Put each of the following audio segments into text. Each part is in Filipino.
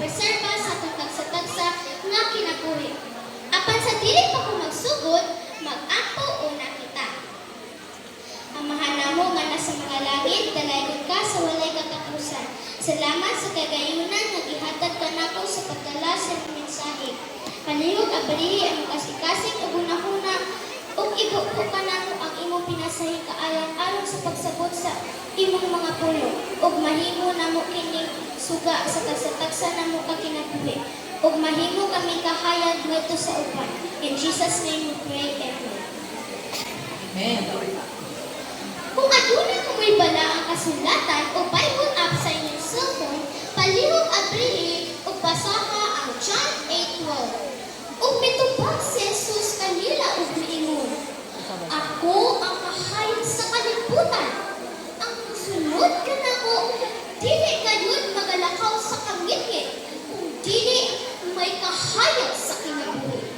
preserba sa atong tagsa-tagsa nga kinabuhi. Apan sa dili pa ko magsugod, mag-ampo una kita. Amahan namo nga nasa mga langit, dalaygon ka sa walay katapusan. Salamat sa kagayunan nga gihatag kanako sa pagdala sa mensahe. Palihog abrihi ang kasing-kasing ug hunahuna ug ibuo ka nako ang imong pinasahing kaayang aron sa pagsabot sa imong mga pulo ug mahimo namo kining suga sa tagsa-tagsa namo ka kinabuhi ug mahimo kami kahayag ngadto sa uban. In Jesus' name we pray, amen. Amen. Kung aduna kamoy bala ang kasulatan o Bible app sa inyong cellphone, palihog abrihi ug basaha ang John 8:12. Ug mitubag si Jesus kanila ug miingon, ako ang kahayag sa kalibutan. Ang sunod kanako, dili gayud magalakaw sa kangit-ngit, kung dili may kahayag sa kinabuhi.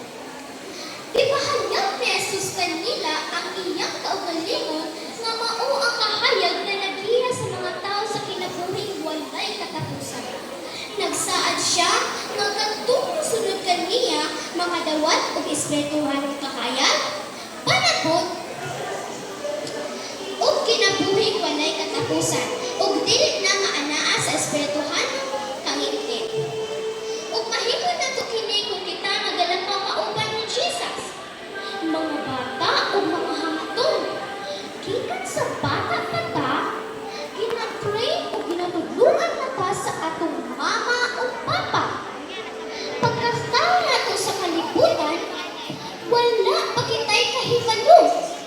Ipahayag ni Jesus kanila ang iyang kaugalingon nga mao ang kahayag na naghiya sa mga tao sa kinabuhing walay katapusan. Nagsaad siya nga kadtong sunod kaniya mga dawat ug espirituhanong kahayag, panabot ug kinabuhing walay katapusan ug dili na nga anaa sa espirituhanong kangit-ngit. Ug mahimo nato kini kung kita magalakaw kauban ni Jesus. Mga bata ug mga hangtong, gikan sa bata na ta, gina-train ug ginatudluan na ta sa atong mama o papa. Pagkastaw nato sa kalibutan, wala pa kita'y kahibalo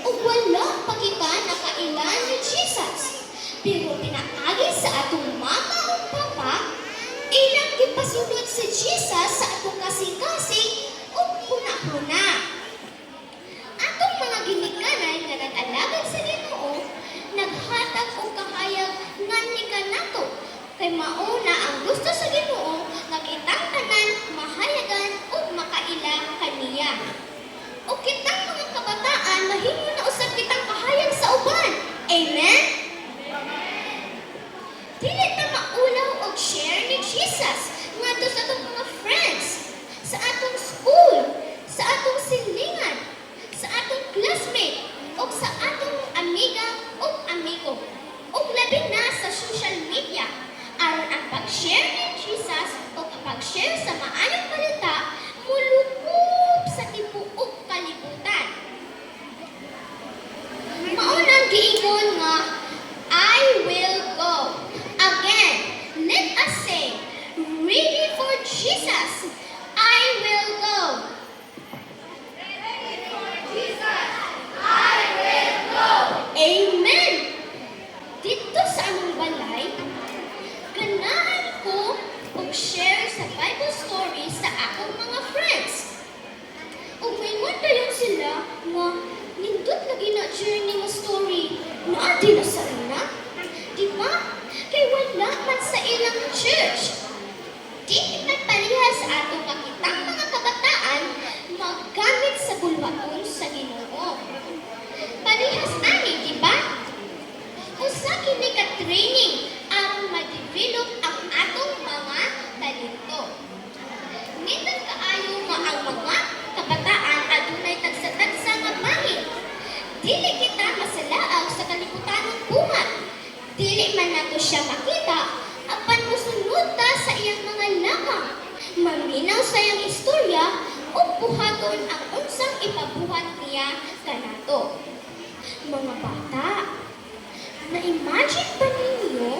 o wala pa kita nakailan ni Jesus. Pero pinatagi sa atong mama o papa, ilang gipasunod si Jesus sa atong kasing-kasing o huna-huna. Atong mga ginikanan nga nag-alagad sa Ginoo, naghatag og kahayag nga ni kanato kay mauna ang gusto sa Ginoo nga kitang tanan mahayagan ug makaila kaniya. O kitang mga kabataan mahimo na usab kitang kahayag sa uban. Amen. Dili ta maulaw og share ni Jesus ngadto sa atong mga friends, sa atong school, sa atong silingan, sa atong classmate, o sa atong amiga o amigo, o labi na sa social media. Aron ang pag-share ni Jesus o pag-share sa maayong balita mulukob sa tibuok kalibutan. Maunang giingon nga, I will go. Again, let us say, ready for Jesus, I will go. Ready for Jesus, I will go. Amen. Dito sa among balay, ganahan ko og share sa Bible story sa akong mga friends. Ug maingon dayon sila nga nindot lagi na journey nga story na adi na sa ina. Di ba? Kay wala man sa ilang church. Di man parehas sa atong kakitang mga kabataan maggamit sa bulwaton sa Ginoo. Parehas ani, di ba? Usa kini ka training aron ma-develop ang atong mga talento. Nindot kaayo nga ang mga kabataan adunay tagsa-tagsa nga bahin. Dili kita masalaag sa kalibutanong buhat. Dili man nato siya makita, apan musunod ta sa iyang mga lakang. Maminaw sa iyang istorya o buhaton ang unsang ipabuhat niya kanato. Mga bata, na-imagine ba ninyo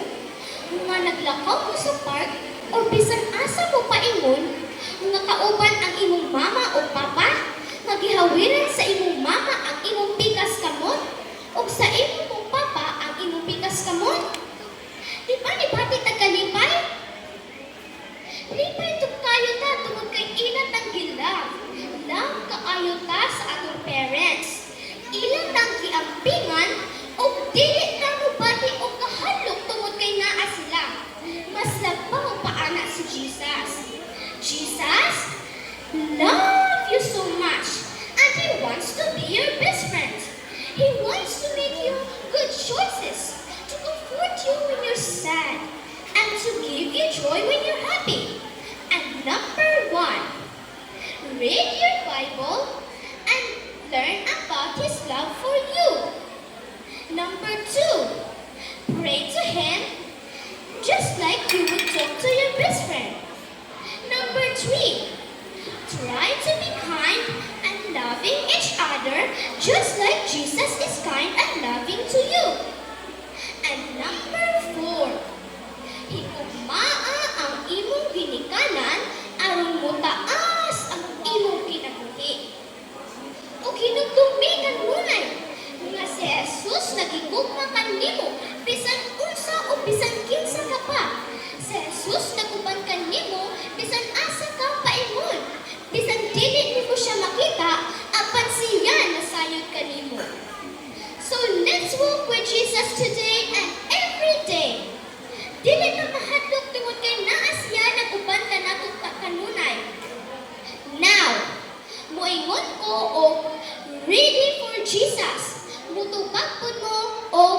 nga naglakaw mo sa park o bisan asa mo paingon nga kauban ang imong mama o papa, nagihawiran sa imong mama ang imong pikas kamot o sa imong papa ang imong pikas kamot? Di ba ni Pati tagalipay? Lipay ito kayo ta tungod kay ilan ang gilang. Lang kaayo ta sa atong parents. Ilan ang giampingan o dili na mo bati o kahalok tungod kay naa sila. Mas labaw pa ana si Jesus. Jesus, love you so much and He wants to be your best friend. He wants to make you good choices, to comfort you when you're sad, and to give you joy when you're happy. read your Bible and learn about His love for you. Number 2, pray to Him just like you would talk to your best friend. Number 3, try to be kind and loving each other just like Jesus is kind and loving to you. And number 4, higugmaa ang imong ginikanan aron motaas ang imong kinabuhi. Ug hinugdumi kanunay nga si Jesus nagigugma kanimo bisan unsa o bisan kinsa ka pa. Si Jesus naguban kanimo bisan asa ka paingon. Bisan dili nimo siya makita, apan siya nasayod kanimo. So let's walk with Jesus today and every day. Dili ka mahadlok tungod kay naa siya naguban ka natong kanunay. Now, moingon ko og ready for Jesus. Mutubag po mo og